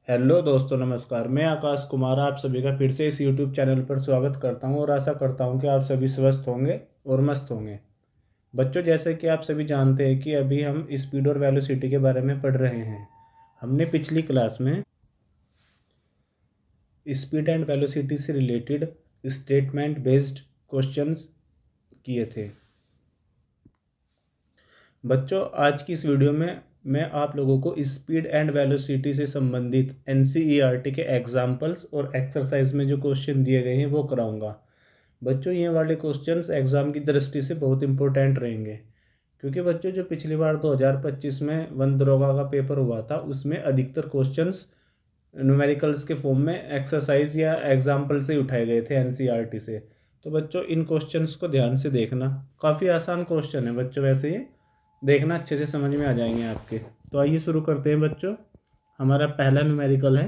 Hello दोस्तों, नमस्कार। मैं आकाश कुमार आप सभी का फिर से इस यूट्यूब चैनल पर स्वागत करता हूं और आशा करता हूं कि आप सभी स्वस्थ होंगे और मस्त होंगे। बच्चों, जैसे कि आप सभी जानते हैं कि अभी हम स्पीड और वेलोसिटी के बारे में पढ़ रहे हैं। हमने पिछली क्लास में स्पीड एंड वेलोसिटी से रिलेटेड स्टेटमेंट बेस्ड क्वेश्चंस किए थे। बच्चों, आज की इस वीडियो में मैं आप लोगों को स्पीड एंड वेलोसिटी से संबंधित एनसीईआरटी के एग्जाम्पल्स और एक्सरसाइज में जो क्वेश्चन दिए गए हैं वो कराऊंगा। बच्चों, ये वाले क्वेश्चंस एग्ज़ाम की दृष्टि से बहुत इंपॉर्टेंट रहेंगे, क्योंकि बच्चों जो पिछली बार 2025 में वन दरोगा का पेपर हुआ था उसमें अधिकतर क्वेश्चंस न्यूमेरिकल्स के फॉर्म में एक्सरसाइज या एग्जाम्पल से उठाए गए थे एनसीईआरटी से। तो बच्चों, इन क्वेश्चंस को ध्यान से देखना। काफ़ी आसान क्वेश्चन है बच्चों, वैसे ये देखना, अच्छे से समझ में आ जाएंगे आपके। तो आइए शुरू करते हैं बच्चों। हमारा पहला न्यूमेरिकल है,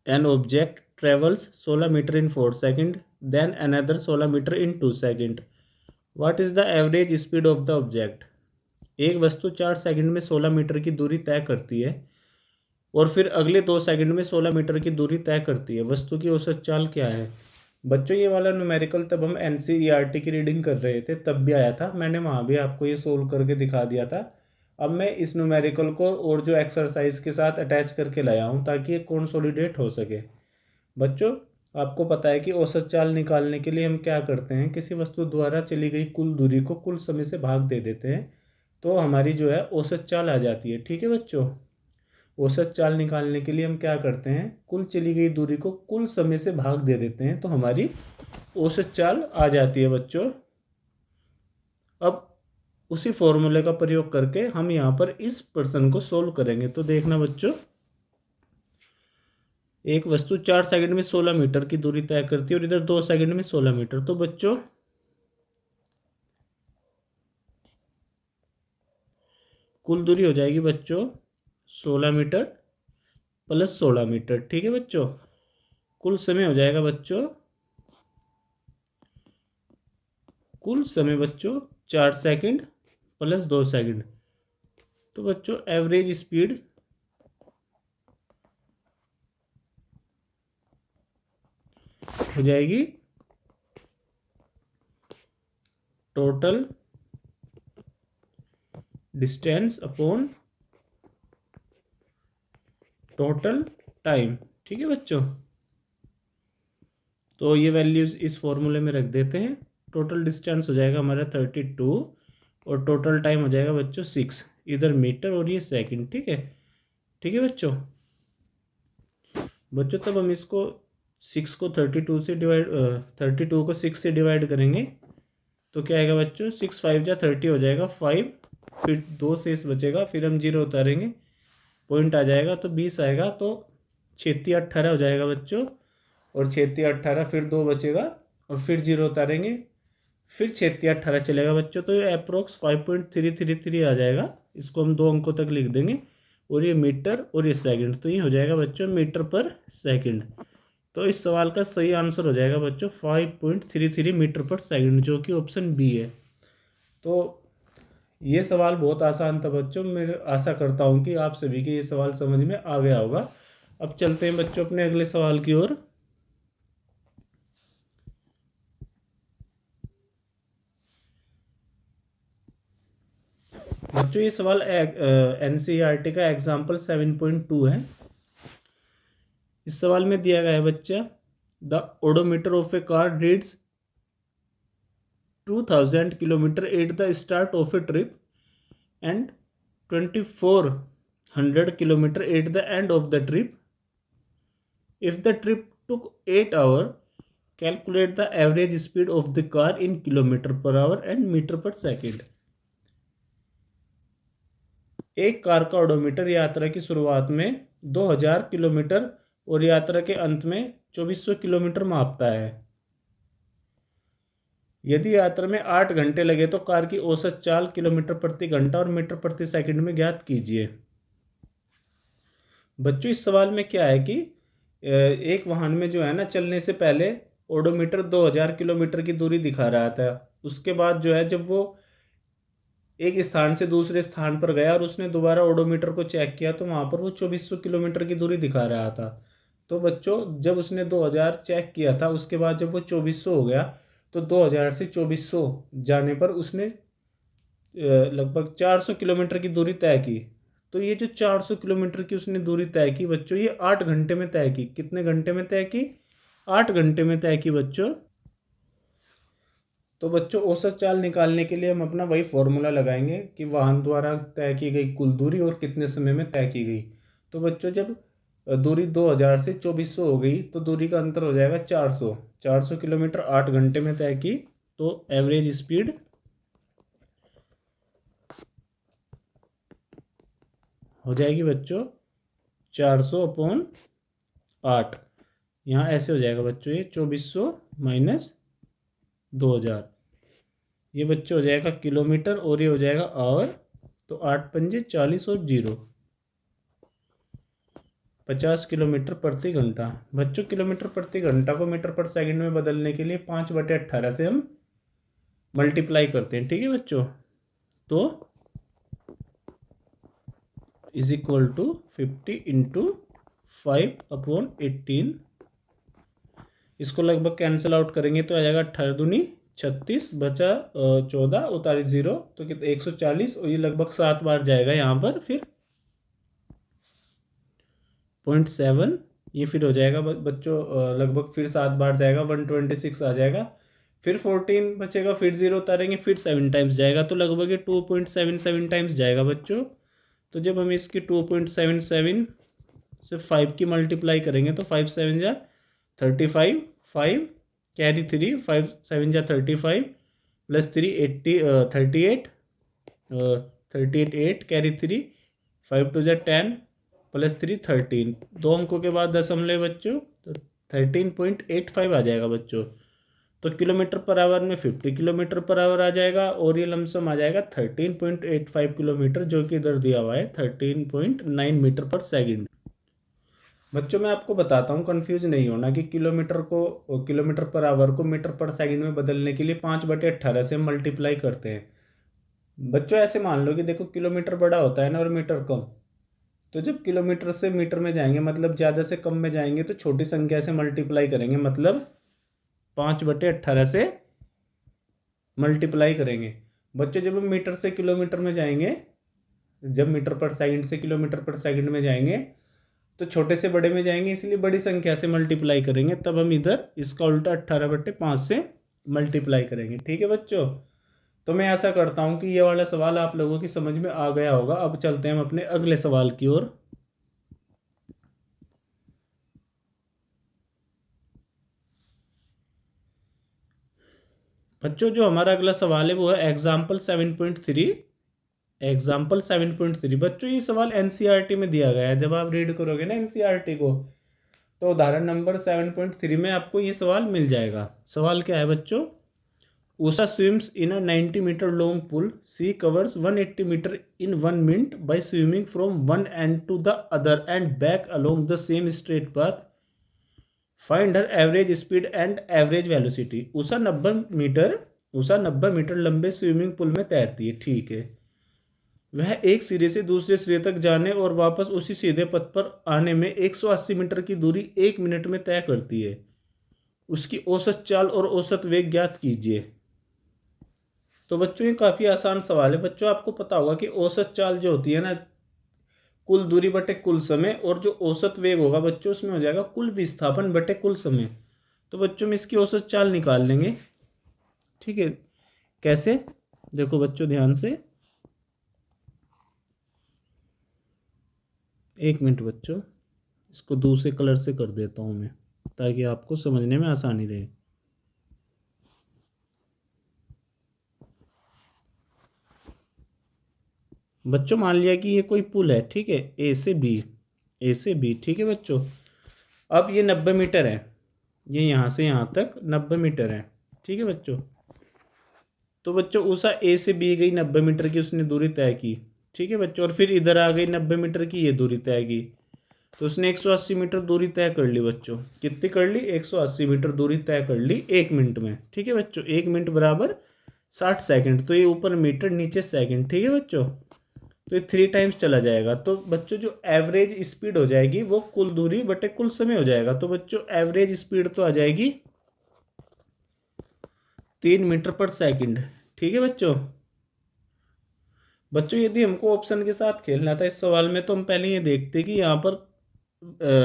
an object travels 16 meter in 4 seconds, then another 16 meter in 2 seconds. What is the average speed of the object? एक वस्तु 4 सेकंड में 16 मीटर की दूरी तय करती है और फिर अगले 2 सेकंड में 16 मीटर की दूरी तय करती है। वस्तु की औसत चाल क्या है? बच्चों, ये वाला न्यूमेरिकल तब हम एनसीईआरटी की रीडिंग कर रहे थे तब भी आया था, मैंने वहाँ भी आपको ये सोल्व करके दिखा दिया था। अब मैं इस न्यूमेरिकल को और जो एक्सरसाइज के साथ अटैच करके लाया हूँ ताकि ये कंसोलिडेट हो सके। बच्चों, आपको पता है कि औसत चाल निकालने के लिए हम क्या करते हैं, किसी वस्तु द्वारा चली गई कुल दूरी को कुल समय से भाग दे देते हैं, तो हमारी जो है औसत चाल आ जाती है। ठीक है बच्चों, औसत चाल निकालने के लिए हम क्या करते हैं, कुल चली गई दूरी को कुल समय से भाग दे देते हैं, तो हमारी औसत चाल आ जाती है बच्चों। अब उसी फॉर्मूले का प्रयोग करके हम यहाँ पर इस प्रश्न को सोल्व करेंगे। तो देखना बच्चों, एक वस्तु 4 सेकंड में 16 मीटर की दूरी तय करती है और इधर 2 सेकंड में 16 मीटर। तो बच्चों, कुल दूरी हो जाएगी बच्चों 16 मीटर प्लस 16 मीटर। ठीक है बच्चों, कुल समय हो जाएगा बच्चों, कुल समय बच्चों 4 सेकंड प्लस 2 सेकंड। तो बच्चों, एवरेज स्पीड हो जाएगी total distance upon total time. ठीक है बच्चों, तो ये वैल्यूज़ इस फॉर्मूले में रख देते हैं। टोटल डिस्टेंस हो जाएगा हमारा 32 और टोटल टाइम हो जाएगा बच्चों 6, इधर मीटर और ये सेकंड। ठीक है, ठीक है बच्चों। बच्चों, तब हम इसको 6 को 32 से डिवाइड 32 को 6 से डिवाइड करेंगे तो क्या आएगा बच्चों, 6 5 जा 30 हो जाएगा 5, फिर 2 शेष बचेगा, फिर हम 0 उतारेंगे, पॉइंट आ जाएगा तो 20 आएगा, तो 6 18 हो जाएगा बच्चों, और 6 18 फिर 2 बचेगा और फिर 0 उतारेंगे, फिर 6 18 चलेगा बच्चों, तो ये अप्रोक्स 5.333 आ जाएगा। इसको हम 2 अंकों तक लिख देंगे, और ये मीटर और ये सेकंड, तो ये हो जाएगा बच्चों मीटर पर सेकंड। तो इस सवाल का सही आंसर हो जाएगा बच्चों 5.33 मीटर पर सेकंड, जो कि ऑप्शन बी है। तो ये सवाल बहुत आसान था बच्चों, मैं आशा करता हूँ कि आप सभी के ये सवाल समझ में आ गया होगा। अब चलते हैं बच्चों अपने अगले सवाल की ओर। बच्चों, ये सवाल एनसीईआरटी का एग्जाम्पल 7.2 है। इस सवाल में दिया गया है बच्चा, the odometer of a car reads 2000 kilometre at the start of a trip and 2400 kilometre at the end of the trip. If the trip took 8 hour, calculate the average speed of the car in kilometre per hour and metre per second. एक car का odometer यात्रा की शुरुआत में 2000 kilometre और यात्रा के अंत में 2400 किलोमीटर मापता है। यदि यात्रा में 8 घंटे लगे तो कार की औसत चाल किलोमीटर प्रति घंटा और मीटर प्रति सेकंड में ज्ञात कीजिए। बच्चों, इस सवाल में क्या है कि एक वाहन में जो है ना, चलने से पहले ओडोमीटर 2000 किलोमीटर की दूरी दिखा रहा था। उसके बाद जो है, जब वो एक स्थान से दूसरे स्थान पर गया और उसने दोबारा ओडोमीटर को चेक किया तो वहाँ पर वो 2400 किलोमीटर की दूरी दिखा रहा था। तो बच्चों जब उसने 2000 चेक किया था, उसके बाद जब वो 2400 हो गया तो 2000 से 2400 जाने पर उसने लगभग 400 किलोमीटर की दूरी तय की। तो ये जो 400 किलोमीटर की उसने दूरी तय की बच्चों, ये 8 घंटे में तय की। कितने घंटे में तय की? 8 घंटे में तय की बच्चों। तो बच्चों औसत चाल निकालने के लिए हम अपना वही फॉर्मूला लगाएंगे कि वाहन द्वारा तय की गई कुल दूरी और कितने समय में तय की गई। तो बच्चों जब दूरी 2000 से 2400 हो गई तो दूरी का अंतर हो जाएगा 400। 400 किलोमीटर 8 घंटे में तय की तो एवरेज स्पीड हो जाएगी बच्चों 400/8। यहाँ ऐसे हो जाएगा बच्चों, ये 2400 माइनस 2000, ये बच्चों हो जाएगा किलोमीटर और ये हो जाएगा आवर। तो 8×5 = 40 और 0 50 किलोमीटर प्रति घंटा। बच्चों किलोमीटर प्रति घंटा को मीटर पर सेकंड में बदलने के लिए 5/18 से हम मल्टीप्लाई करते हैं। ठीक है बच्चों, तो = 50 × 5/18। इसको लगभग कैंसिल आउट करेंगे तो आ जाएगा 18 दूनी 36, बचा 14, उतारी 0 तो कितना 140, और ये लगभग 7 बार जाएगा यहाँ पर। फिर 0.7, ये फिर हो जाएगा बच्चों लगभग फिर 7 बार जाएगा, 126 आ जाएगा। फिर 14 बचेगा, फिर 0 उतारेंगे, फिर 7 टाइम्स जाएगा तो लगभग ये 2.77 टाइम्स जाएगा बच्चों। तो जब हम इसकी 2.77 से 5 की मल्टीप्लाई करेंगे तो 5 7 जा 35, 5 कैरी 3, 5 7 जा 35 प्लस 3 80 38 38 8 कैरी 3, 5 2 जा 10 प्लस 3 13। 2 अंकों के बाद दशमलव बच्चों, तो 13.85 आ जाएगा बच्चों। तो किलोमीटर पर आवर में 50 किलोमीटर पर आवर आ जाएगा और ये लमसम आ जाएगा 13.85 किलोमीटर, जो कि इधर दिया हुआ है 13.9 मीटर पर सेकंड। बच्चों मैं आपको बताता हूँ, कंफ्यूज नहीं होना कि किलोमीटर पर आवर को मीटर पर सेकंड में बदलने के लिए 5/18 से मल्टीप्लाई करते हैं। बच्चों ऐसे मान लो कि देखो किलोमीटर बड़ा होता है ना और मीटर कम, तो जब किलोमीटर से मीटर में जाएंगे मतलब ज़्यादा से कम में जाएंगे तो छोटी संख्या से मल्टीप्लाई करेंगे, मतलब 5/18 से मल्टीप्लाई करेंगे। बच्चों जब हम मीटर से किलोमीटर में जाएंगे, जब मीटर पर सेकंड से किलोमीटर पर सेकंड में जाएंगे तो छोटे से बड़े में जाएंगे, इसलिए बड़ी संख्या से मल्टीप्लाई करेंगे। तब हम इधर इसका उल्टा 18/5 से मल्टीप्लाई करेंगे। ठीक है बच्चों, तो मैं ऐसा करता हूँ कि ये वाला सवाल आप लोगों की समझ में आ गया होगा। अब चलते हैं हम अपने अगले सवाल की ओर। बच्चों जो हमारा अगला सवाल है वो है एग्जाम्पल 7.3। एग्जाम्पल 7.3 बच्चों ये सवाल एनसीईआरटी में दिया गया है। जब आप रीड करोगे ना एनसीईआरटी को तो उदाहरण नंबर 7.3 में आपको ये सवाल मिल जाएगा। सवाल क्या है बच्चों? Usha swims in a 90 metre long pool, she covers 180 metre in 1 minute by swimming from one end to the other end back along the same straight path. Find her average speed and average velocity. Usha 90 metre लंबे swimming pool में तैरती है। ठीक है, वह एक सिरे से दूसरे सिरे तक जाने और वापस उसी सीधे पथ पर आने में 180 मीटर की दूरी 1 मिनट में तय करती है। उसकी औसत चाल और औसत वेग ज्ञात कीजिए। तो बच्चों ये काफ़ी आसान सवाल है। बच्चों आपको पता होगा कि औसत चाल जो होती है ना, कुल दूरी बटे कुल समय, और जो औसत वेग होगा बच्चों उसमें हो जाएगा कुल विस्थापन बटे कुल समय। तो बच्चों में इसकी औसत चाल निकाल लेंगे। ठीक है, कैसे? देखो बच्चों ध्यान से, 1 मिनट बच्चों, इसको दूसरे कलर से कर देता हूँ मैं ताकि आपको समझने में आसानी रहे। बच्चों मान लिया कि ये कोई पुल है, ठीक है, ए से बी, ठीक है बच्चों। अब ये 90 मीटर है, ये यहाँ से यहाँ तक 90 मीटर है, ठीक है बच्चों। तो बच्चों उषा ए से बी गई 90 मीटर की, उसने दूरी तय की, ठीक है बच्चों, और फिर इधर आ गई 90 मीटर की, ये दूरी तय की, तो उसने 180 मीटर दूरी तय कर ली बच्चों। कितनी कर ली? 180 मीटर दूरी तय कर ली 1 मिनट में, ठीक है बच्चों। 1 मिनट बराबर 60 सेकंड, तो ये ऊपर मीटर नीचे सेकंड, ठीक है बच्चों। तो ये 3 टाइम्स चला जाएगा। तो बच्चों जो एवरेज स्पीड हो जाएगी वो कुल दूरी बटे कुल समय हो जाएगा। तो बच्चों एवरेज स्पीड तो आ जाएगी 3 मीटर पर सेकंड, ठीक है बच्चों। बच्चों यदि हमको ऑप्शन के साथ खेलना था इस सवाल में, तो हम पहले ये देखते कि यहाँ पर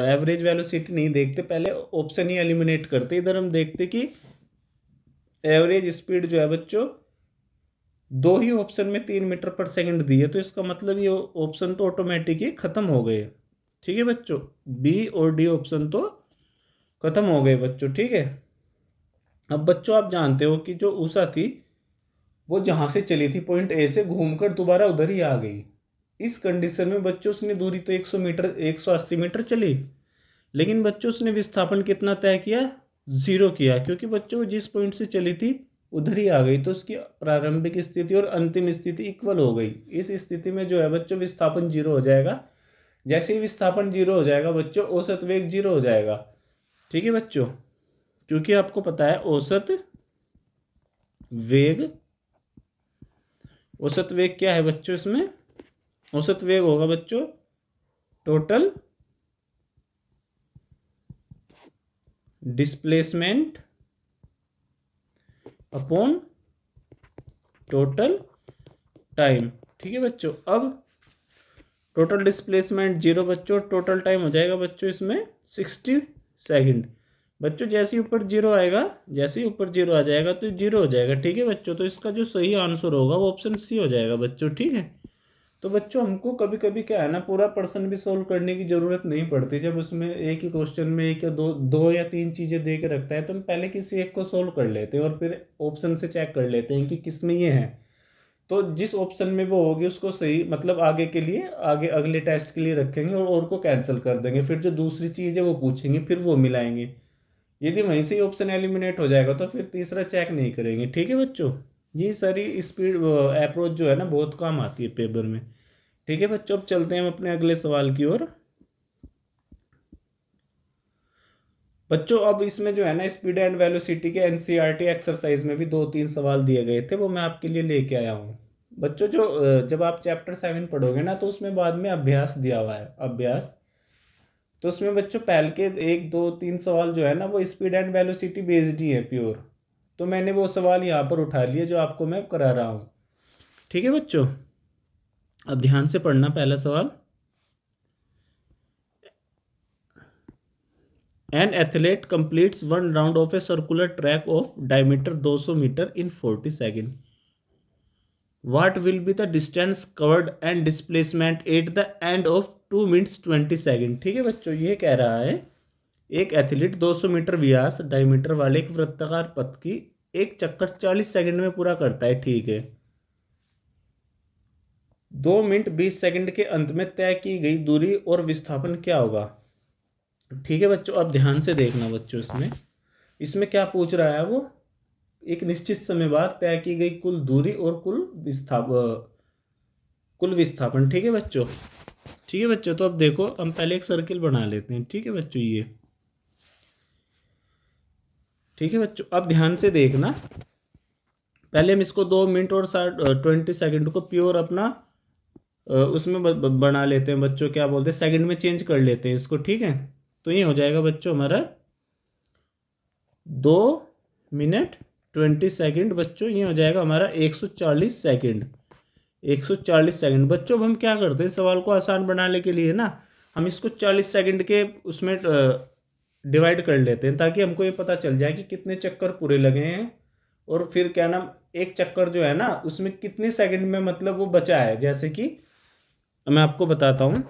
एवरेज वेलोसिटी नहीं देखते, पहले ऑप्शन ही एलिमिनेट करते। इधर हम देखते कि एवरेज स्पीड जो है बच्चों, दो ही ऑप्शन में 3 मीटर पर सेकंड दी है, तो इसका मतलब ये ऑप्शन तो ऑटोमेटिक ही खत्म हो गए, ठीक है बच्चों। बी और डी ऑप्शन तो खत्म हो गए बच्चों, ठीक है। अब बच्चों आप जानते हो कि जो उषा थी वो जहां से चली थी पॉइंट ए से, घूमकर दोबारा उधर ही आ गई। इस कंडीशन में बच्चों उसने दूरी तो 100 मीटर 180 मीटर चली, लेकिन बच्चों उसने विस्थापन कितना तय किया, 0 किया, क्योंकि बच्चों जिस पॉइंट से चली थी उधर ही आ गई। तो उसकी प्रारंभिक स्थिति और अंतिम स्थिति इक्वल हो गई। इस स्थिति में जो है बच्चों विस्थापन 0 हो जाएगा। जैसे ही विस्थापन 0 हो जाएगा बच्चों, औसत वेग 0 हो जाएगा, ठीक है बच्चों। क्योंकि आपको पता है वेग औसत वेग क्या है बच्चों, इसमें औसत वेग होगा बच्चों total displacement upon total time, ठीक है बच्चों। अब टोटल डिस्प्लेसमेंट 0 बच्चों, टोटल टाइम हो जाएगा बच्चों इसमें 60 सेकंड। बच्चों जैसे ही ऊपर 0 आएगा, जैसे ही ऊपर 0 आ जाएगा तो 0 हो जाएगा, ठीक है बच्चों। तो इसका जो सही आंसर होगा वो ऑप्शन सी हो जाएगा बच्चों, ठीक है। तो बच्चों हमको कभी कभी क्या है ना, पूरा प्रश्न भी सोल्व करने की जरूरत नहीं पड़ती। जब उसमें एक ही क्वेश्चन में एक या दो या तीन चीजें दे के रखता है, तो हम पहले किसी एक को सोल्व कर लेते हैं और फिर ऑप्शन से चेक कर लेते हैं कि किस में ये है। तो जिस ऑप्शन में वो होगी उसको सही, मतलब आगे के लिए, आगे अगले टेस्ट के लिए रखेंगे और को कैंसिल कर देंगे। फिर जो दूसरी चीज़ है वो पूछेंगे, फिर वो मिलाएंगे। यदि वहीं से ही ऑप्शन एलिमिनेट हो जाएगा तो फिर तीसरा चेक नहीं करेंगे, ठीक है बच्चों। ये सारी स्पीड अप्रोच जो है ना बहुत काम आती है पेपर में, ठीक है बच्चों। अब चलते हैं हम अपने अगले सवाल की ओर। बच्चों अब इसमें जो है ना स्पीड एंड वेलोसिटी के एनसीईआरटी एक्सरसाइज में भी 2-3 सवाल दिए गए थे, वो मैं आपके लिए लेके आया हूँ बच्चों। जो जब आप चैप्टर 7 पढ़ोगे ना, तो उसमें बाद में अभ्यास दिया हुआ है, अभ्यास। तो उसमें बच्चों पहले के 1-2-3 सवाल जो है ना वो स्पीड एंड वेलोसिटी बेस्ड ही है प्योर। तो मैंने वो सवाल यहाँ पर उठा लिए जो आपको मैं करा रहा हूँ, ठीक है बच्चों। अब ध्यान से पढ़ना पहला सवाल। An athlete completes one round of a circular track of diameter 200 meter in 40 seconds. What will be the distance covered and displacement at the end of 2 minutes 20 seconds? ठीक है बच्चों, ये कह रहा है एक एथलीट 200 मीटर व्यास डायमीटर वाले एक वृत्ताकार पथ की एक चक्कर 40 सेकंड में पूरा करता है, ठीक है। 2 मिनट 20 सेकंड के अंत में तय की गई दूरी और विस्थापन क्या होगा, ठीक है बच्चों। अब ध्यान से देखना बच्चों, इसमें क्या पूछ रहा है वो, एक निश्चित समय बाद तय की गई कुल दूरी और कुल विस्थापन, ठीक है बच्चों। ठीक है बच्चों, तो अब देखो हम पहले एक सर्किल बना लेते हैं, ठीक है बच्चों ये, ठीक है बच्चों। अब ध्यान से देखना, पहले हम इसको 2 मिनट और 20 सेकंड को प्योर अपना उसमें बना लेते हैं बच्चों, क्या बोलते हैं, सेकंड में चेंज कर लेते हैं इसको, ठीक है। तो ये हो जाएगा बच्चों हमारा 2 मिनट 20 सेकंड बच्चों, ये हो जाएगा हमारा 140 सेकंड, 140 सेकंड। बच्चों अब हम क्या करते हैं, सवाल को आसान बनाने के लिए ना हम इसको 40 सेकंड के उसमें डिवाइड कर लेते हैं, ताकि हमको ये पता चल जाए कि कितने चक्कर पूरे लगे हैं, और फिर क्या नाम एक चक्कर जो है ना उसमें कितने सेकंड में मतलब वो बचा है। जैसे कि मैं आपको बताता हूँ,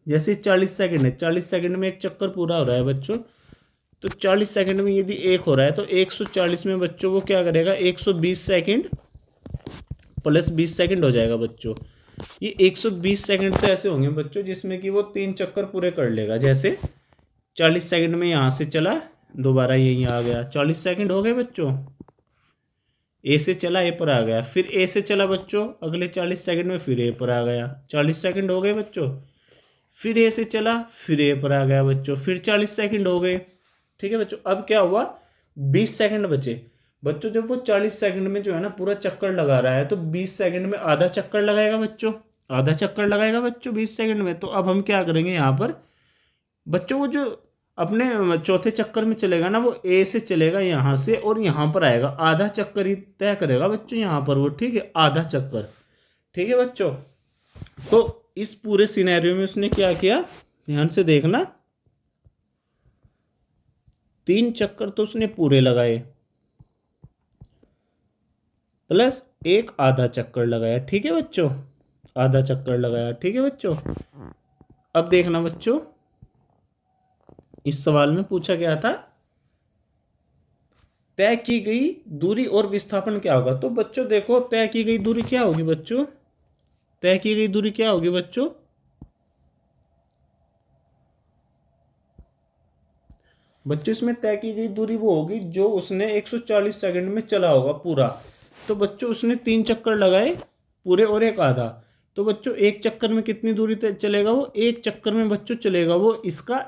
जैसे 40 सेकंड है, 40 सेकंड में एक चक्कर पूरा हो रहा है बच्चों। तो 40 सेकंड में यदि एक हो रहा है तो 140 में बच्चों वो क्या करेगा, 120 सेकंड प्लस 20 सेकंड हो जाएगा बच्चों। ये 120 सेकंड तो ऐसे होंगे बच्चों जिसमें कि वो 3 चक्कर पूरे कर लेगा। जैसे 40 सेकंड में यहाँ से चला, दोबारा यहीं आ गया, 40 सेकंड हो गए बच्चों। ए से चला, ए पर आ गया, फिर ए से चला बच्चों, अगले 40 सेकंड में फिर ए पर आ गया, 40 सेकंड हो गए बच्चों। फिर ए से चला, फिर ए पर आ गया बच्चों, फिर 40 सेकंड हो गए, ठीक है बच्चों। अब क्या हुआ, 20 सेकंड बचे। बच्चों जब वो 40 सेकंड में जो है ना पूरा चक्कर लगा रहा है तो 20 सेकंड में आधा चक्कर लगाएगा बच्चों, आधा चक्कर लगाएगा बच्चों 20 सेकंड में। तो अब हम क्या करेंगे यहाँ पर बच्चों, वो जो अपने चौथे चक्कर में चलेगा ना वो ए से चलेगा यहाँ से और यहाँ पर आएगा, आधा चक्कर ही तय करेगा बच्चों यहाँ पर वो, ठीक है, आधा चक्कर। ठीक है बच्चों, तो इस पूरे सिनेरियो में उसने क्या किया, ध्यान से देखना, 3 चक्कर तो उसने पूरे लगाए प्लस एक आधा चक्कर लगाया। ठीक है बच्चों, आधा चक्कर लगाया। ठीक है बच्चों, अब देखना बच्चों, इस सवाल में पूछा गया था तय की गई दूरी और विस्थापन क्या होगा। तो बच्चों देखो तय की गई दूरी क्या होगी बच्चों, तय की गई दूरी क्या होगी बच्चों, बच्चों इसमें तय की गई दूरी वो होगी जो उसने 140 सेकंड में चला होगा पूरा। तो बच्चों उसने 3 चक्कर लगाए पूरे और एक आधा, तो बच्चों एक चक्कर में कितनी दूरी चलेगा वो, एक चक्कर में बच्चों चलेगा वो, इसका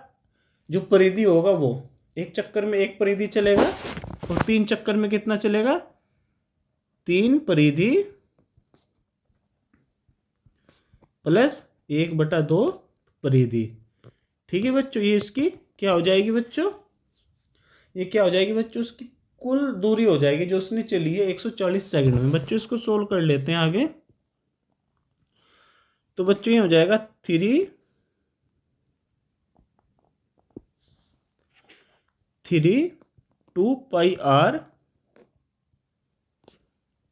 जो परिधि होगा वो एक चक्कर में एक परिधि चलेगा और 3 चक्कर में कितना चलेगा, 3 परिधि प्लस 1/2 परिधि। ठीक है बच्चों, ये इसकी क्या हो जाएगी बच्चों, ये क्या हो जाएगी बच्चों, उसकी कुल दूरी हो जाएगी जो उसने चली है 140 सेकंड में। बच्चों इसको सोल्व कर लेते हैं आगे। तो बच्चों ये हो जाएगा 2πr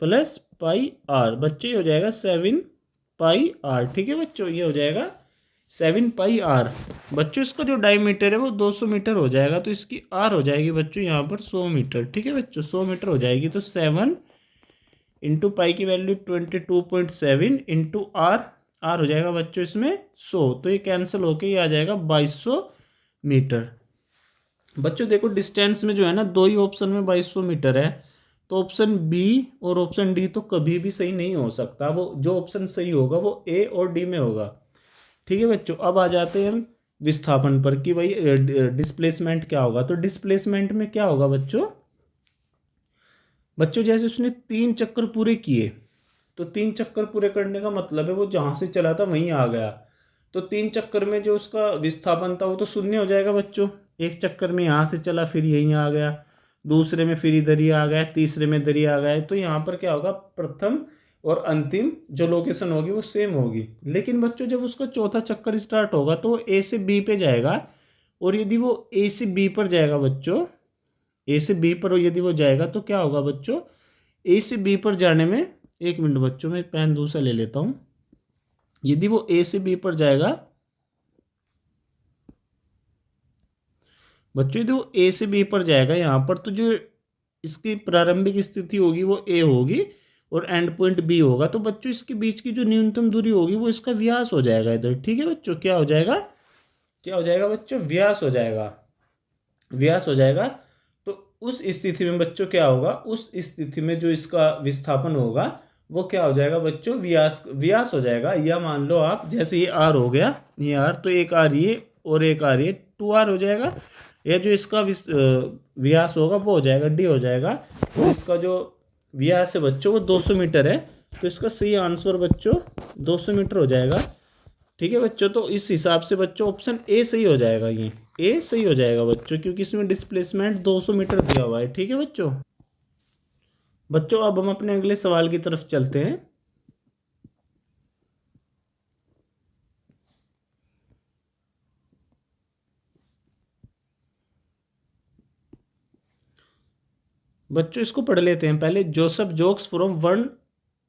प्लस πr, बच्चों ये हो जाएगा 7πr। ठीक है बच्चों, ये हो जाएगा 7πr। बच्चों इसका जो डायमीटर है वो 200 मीटर हो जाएगा, तो इसकी r हो जाएगी बच्चों यहाँ पर 100 मीटर। ठीक है बच्चों, 100 मीटर हो जाएगी। तो 7 इंटू पाई की वैल्यू 22.7 इंटू r हो जाएगा बच्चों इसमें 100, तो ये कैंसिल होके ये आ जाएगा 2200 मीटर। बच्चों देखो डिस्टेंस में जो है ना दो ही ऑप्शन में 2200 मीटर है, तो ऑप्शन बी और ऑप्शन डी तो कभी भी सही नहीं हो सकता, वो जो ऑप्शन सही होगा वो ए और डी में होगा। ठीक है बच्चों, अब आ जाते हैं हम विस्थापन पर कि भाई डिस्प्लेसमेंट क्या होगा। तो डिस्प्लेसमेंट में क्या होगा बच्चों, बच्चों जैसे उसने 3 चक्कर पूरे किए, तो 3 चक्कर पूरे करने का मतलब है वो जहाँ से चला था वहीं आ गया, तो 3 चक्कर में जो उसका विस्थापन था वो तो शून्य हो जाएगा बच्चों। एक चक्कर में यहाँ से चला फिर यहीं आ गया, दूसरे में फिर इधर ही आ गया, तीसरे में इधर ही आ गया, तो यहाँ पर क्या होगा, प्रथम और अंतिम जो लोकेशन होगी वो सेम होगी। लेकिन बच्चों जब उसका चौथा चक्कर स्टार्ट होगा तो ए से बी पे जाएगा, और यदि वो ए से बी पर जाएगा बच्चों, ए से बी पर यदि वो जाएगा तो क्या होगा बच्चों, ए से बी पर जाने में, एक मिनट बच्चों मैं पेन दूसरा ले लेता हूँ, यदि वो ए से बी पर जाएगा बच्चों, यदि वो ए से बी पर जाएगा यहाँ पर, तो जो इसकी प्रारंभिक स्थिति होगी वो ए होगी और एंड पॉइंट बी होगा, तो बच्चों इसके बीच की जो न्यूनतम दूरी होगी वो इसका व्यास हो जाएगा इधर। ठीक है बच्चों, क्या हो जाएगा, क्या हो जाएगा बच्चों, व्यास हो जाएगा, व्यास हो जाएगा। तो उस स्थिति में बच्चों क्या होगा, उस स्थिति में जो इसका विस्थापन होगा वो क्या हो जाएगा बच्चों, व्यास, व्यास हो जाएगा। या मान लो आप जैसे ये आर हो गया, ये आर, तो एक आर ये और एक आर ये 2r हो जाएगा, या जो इसका व्यास होगा वो हो जाएगा डी हो जाएगा, और इसका जो व्यास है बच्चों वो 200 मीटर है, तो इसका सही आंसर बच्चों 200 मीटर हो जाएगा। ठीक है बच्चों, तो इस हिसाब से बच्चों ऑप्शन ए सही हो जाएगा, ये ए सही हो जाएगा बच्चों, क्योंकि इसमें डिस्प्लेसमेंट 200 मीटर दिया हुआ है। ठीक है बच्चों, बच्चों अब हम अपने अगले सवाल की तरफ चलते हैं। बच्चों इसको पढ़ लेते हैं पहले। Joseph jogs from one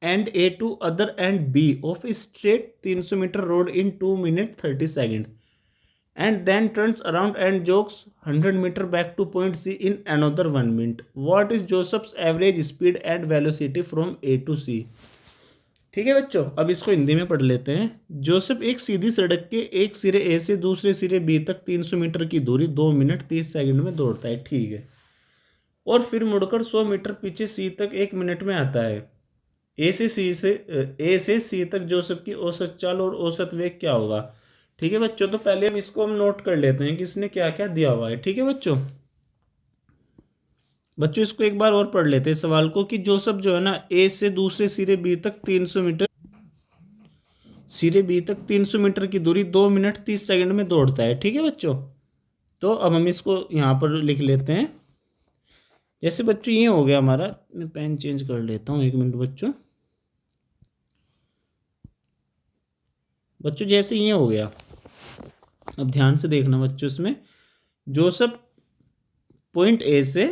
end A to other end B of straight 300 metre road in 2 minute 30 second and then turns around and jogs 100 meter back to point C in another 1 minute. What is Joseph's average speed and velocity from A to C? ठीक है बच्चों, अब इसको हिंदी में पढ़ लेते हैं। Joseph एक सीधी सड़क के एक सिरे ए से दूसरे सिरे बी तक 300 मीटर की दूरी 2 मिनट 30 सेकंड में दौड़ता है, ठीक है, और फिर मुड़कर 100 मीटर पीछे सी तक 1 मिनट में आता है। ए से सी तक जोसेफ की औसत चाल और औसत वेग क्या होगा। ठीक है बच्चों, तो पहले हम इसको हम नोट कर लेते हैं कि इसने क्या क्या दिया हुआ है। ठीक है बच्चों, बच्चों इसको एक बार और पढ़ लेते हैं सवाल को कि जोसेफ जो है ना ए से दूसरे सिरे बी तक 300 मीटर की दूरी 2 मिनट 30 सेकंड में दौड़ता है। ठीक है बच्चों, तो अब हम इसको यहाँ पर लिख लेते हैं। जैसे बच्चों ये हो गया हमारा, मैं पेन चेंज कर लेता हूँ, 1 मिनट बच्चों। बच्चों जैसे ये हो गया, अब ध्यान से देखना बच्चों, इसमें जोसेफ पॉइंट ए से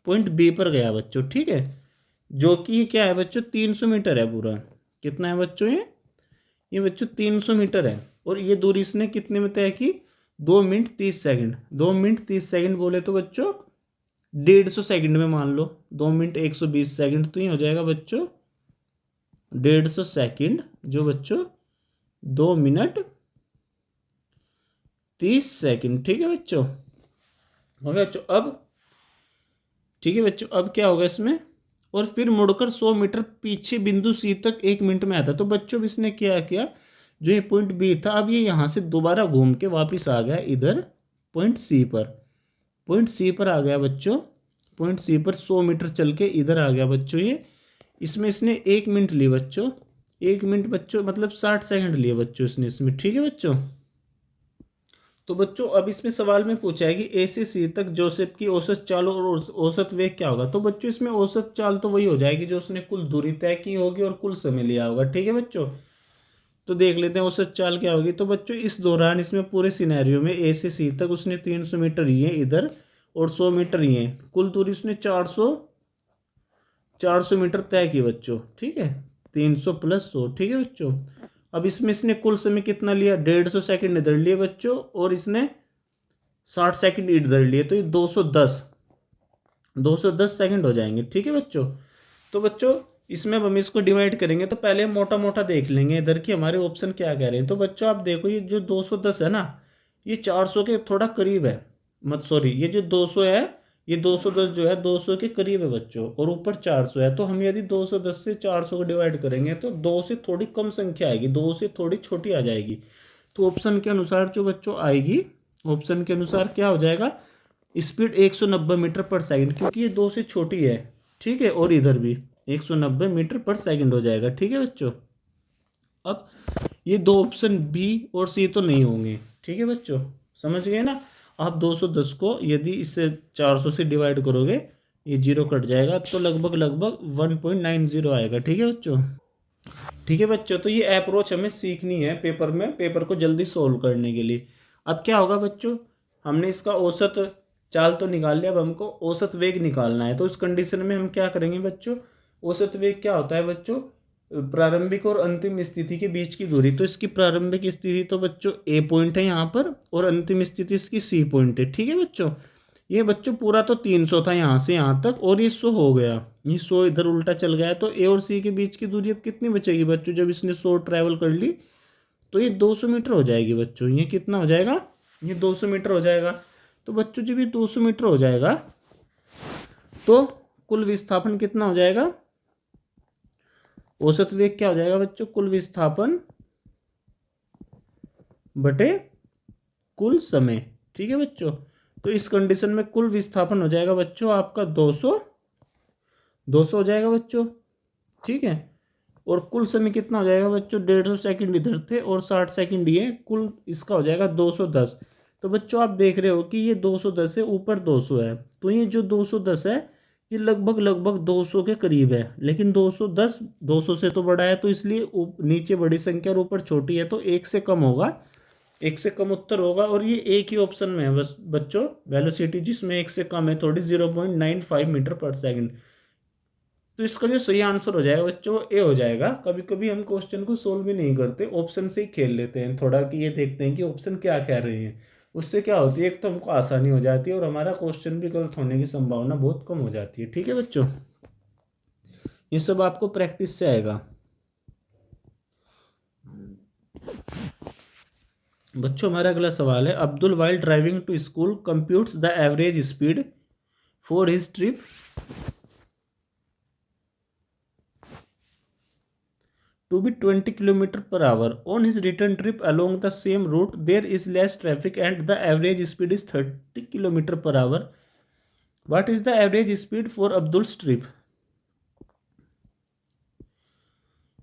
पॉइंट बी पर गया बच्चों। ठीक है, जो कि क्या है बच्चों, 300 मीटर है पूरा। कितना है बच्चों ये बच्चों 300 मीटर है। और ये दूरी इसने कितने में तय की, 2 मिनट 30 सेकंड। 2 मिनट 30 सेकंड बोले तो बच्चों 150 सेकंड में मान लो, 2 मिनट 120 सेकंड, तो ये हो जाएगा बच्चों 150 सेकंड, जो बच्चों 2 मिनट 30 सेकंड। ठीक है बच्चों, हो गया बच्चों। अब ठीक है बच्चों, अब क्या होगा इसमें, और फिर मुड़कर 100 मीटर पीछे बिंदु सी तक 1 मिनट में आता। तो बच्चों इसने क्या किया, जो ये पॉइंट बी था, अब ये यहाँ से दोबारा घूम के वापस आ गया इधर पॉइंट सी पर। पॉइंट सी पर आ गया बच्चों, पॉइंट सी पर 100 मीटर चल के इधर आ गया बच्चों ये। इसमें इसने 1 मिनट ली बच्चों, 1 मिनट बच्चों मतलब 60 सेकंड लिए बच्चों इसने इसमें। ठीक है बच्चों, तो बच्चों अब इसमें सवाल में पूछा है कि ए से सी तक जोसेफ की औसत चाल और औसत वेग क्या होगा। तो बच्चों इसमें औसत चाल तो वही हो जाएगी जो उसने कुल दूरी तय की होगी और कुल समय लिया होगा। ठीक है बच्चों, तो देख लेते हैं औसत चाल क्या होगी। तो बच्चों इस दौरान इसमें पूरे सिनेरियो में ए से सी तक उसने 300 मीटर लिए इधर और 100 मीटर लिए, कुल दूरी उसने 400 मीटर तय की बच्चों। ठीक है, 300 प्लस 100। ठीक है बच्चों, अब इसमें इसने कुल समय कितना लिया, 150 सेकंड इधर लिए बच्चों और इसने 60 सेकंड इधर लिए, तो ये 210 सेकंड हो जाएंगे। ठीक है बच्चों, तो बच्चों इसमें अब हम इसको डिवाइड करेंगे। तो पहले हम मोटा मोटा देख लेंगे इधर कि हमारे ऑप्शन क्या कह रहे हैं। तो बच्चों आप देखो, ये जो 210 है ना, ये 400 के थोड़ा करीब है, मत सॉरी, ये जो 200 है, ये 210 जो है 200 के करीब है बच्चों, और ऊपर 400 है। तो हम यदि 210 से 400 को डिवाइड करेंगे तो 2 से थोड़ी कम संख्या आएगी, 2 से थोड़ी छोटी आ जाएगी। तो ऑप्शन के अनुसार जो बच्चों आएगी, ऑप्शन के अनुसार क्या हो जाएगा, स्पीड 190 मीटर पर सेकंड, क्योंकि ये 2 से छोटी है। ठीक है, और इधर भी 190 मीटर पर सेकंड हो जाएगा। ठीक है बच्चों, अब ये दो ऑप्शन बी और सी तो नहीं होंगे। ठीक है बच्चों, समझ गए ना। आप 210 को यदि इससे 400 से डिवाइड करोगे, ये जीरो कट जाएगा, तो लगभग लगभग 1.90 आएगा। ठीक है बच्चों, ठीक है बच्चों, तो ये अप्रोच हमें सीखनी है पेपर में, पेपर को जल्दी सोल्व करने के लिए। अब क्या होगा बच्चों, हमने इसका औसत चाल तो निकाल लिया, अब हमको औसत वेग निकालना है। तो इस कंडीशन में हम क्या करेंगे बच्चों, औसत वेग क्या होता है बच्चों, प्रारंभिक और अंतिम स्थिति के बीच की दूरी। तो इसकी प्रारंभिक स्थिति तो बच्चों ए पॉइंट है यहाँ पर, और अंतिम स्थिति इसकी सी पॉइंट है। ठीक है बच्चों, ये बच्चों पूरा तो 300 था यहाँ से यहाँ तक, और ये 100 हो गया, ये 100 इधर उल्टा चल गया। तो ए और सी के बीच की दूरी अब कितनी बचेगी बच्चों, जब इसने 100 ट्रैवल कर ली तो ये 200 मीटर हो जाएगी बच्चों। ये कितना हो जाएगा, ये 200 मीटर हो जाएगा। तो बच्चों जब ये 200 मीटर हो जाएगा तो कुल विस्थापन कितना हो जाएगा, औसत वेग क्या हो जाएगा बच्चों, कुल विस्थापन बटे कुल समय। ठीक है बच्चों, तो इस कंडीशन में कुल विस्थापन हो जाएगा बच्चों आपका 200 हो जाएगा बच्चों। ठीक है, और कुल समय कितना हो जाएगा बच्चों, 150 सेकंड इधर थे और 60 सेकंड ये, कुल इसका हो जाएगा 210। तो बच्चों आप देख रहे हो कि ये 210 है, ऊपर 200 है, तो ये जो 210 है ये लगभग लगभग 200 के करीब है। लेकिन 210 200 से तो बड़ा है, तो इसलिए नीचे बड़ी संख्या और ऊपर छोटी है, तो 1 से कम होगा, 1 से कम उत्तर होगा। और ये एक ही ऑप्शन में है बस बच्चों, वेलोसिटी जिसमें 1 से कम है थोड़ी, 0.95 मीटर पर सेकंड। तो इसका जो सही आंसर हो जाएगा बच्चों ए हो जाएगा। कभी कभी हम क्वेश्चन को सोल्व भी नहीं करते, ऑप्शन से ही खेल लेते हैं थोड़ा, कि ये देखते हैं कि ऑप्शन क्या कह रहे हैं। उससे क्या होती है, एक तो हमको आसानी हो जाती है और हमारा क्वेश्चन भी गलत होने की संभावना बहुत कम हो जाती है। ठीक है बच्चों, ये सब आपको प्रैक्टिस से आएगा। बच्चों हमारा अगला सवाल है, Abdul while driving to school computes the average speed for his trip to be 20 kilometer per hour. On his return trip along the same route, there is less traffic and the average speed is 30 kilometer per hour. What is the average speed for Abdul trip?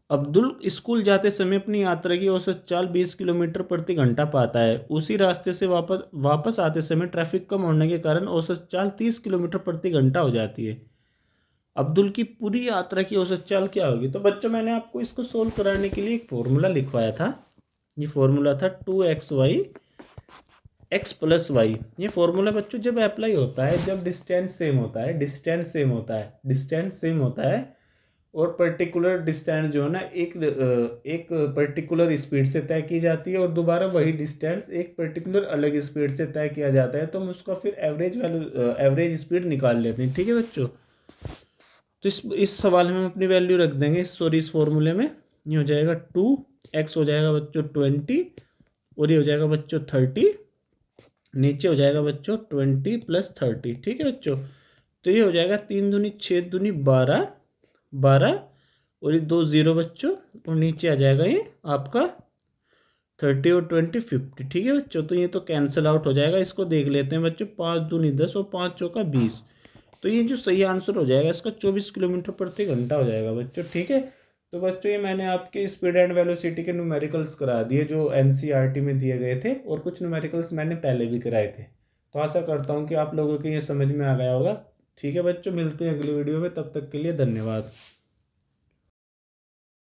Abdul school जाते समय अपनी यात्रा की औसत चाल 20 kilometre प्रति घंटा पाता है। उसी रास्ते से वापस वापस आते समय ट्रैफिक कम होने के कारण औसत चाल 30 किलोमीटर प्रति घंटा हो जाती है। अब्दुल की पूरी यात्रा की औसत चाल क्या होगी? तो बच्चों मैंने आपको इसको सोल्व कराने के लिए एक फॉर्मूला लिखवाया था। ये फॉर्मूला था 2xy x प्लस वाई। ये फॉर्मूला बच्चों जब अप्लाई होता है जब डिस्टेंस सेम होता है, डिस्टेंस सेम होता है और पर्टिकुलर डिस्टेंस जो है ना एक पर्टिकुलर स्पीड से तय की जाती है और दोबारा वही डिस्टेंस एक पर्टिकुलर अलग स्पीड से तय किया जाता है, तो हम उसका फिर एवरेज स्पीड निकाल लेते हैं। ठीक है बच्चों, तो इस सवाल में हम अपनी वैल्यू रख देंगे, इस फॉर्मूले में। ये हो जाएगा 2x हो जाएगा बच्चों 20 और ये हो जाएगा बच्चों 30, नीचे हो जाएगा बच्चों 20 + 30। ठीक है बच्चों, तो ये हो जाएगा 3 दूनी 6 दूनी 12 और ये 2 0 बच्चों, और नीचे आ जाएगा ये आपका 30 और 20 50। ठीक है बच्चों, तो ये तो कैंसिल आउट हो जाएगा। इसको देख लेते हैं बच्चों, 5 दूनी 10 और 5 चौका 20। तो ये जो सही आंसर हो जाएगा इसका 24 किलोमीटर प्रति घंटा हो जाएगा बच्चों। ठीक है, तो बच्चों ये मैंने आपके स्पीड एंड वेलोसिटी के न्यूमेरिकल्स करा दिए जो एनसीईआरटी में दिए गए थे, और कुछ न्यूमेरिकल्स मैंने पहले भी कराए थे। तो आशा करता हूँ कि आप लोगों को ये समझ में आ गया होगा। ठीक है बच्चों, मिलते हैं अगली वीडियो में, तब तक के लिए धन्यवाद।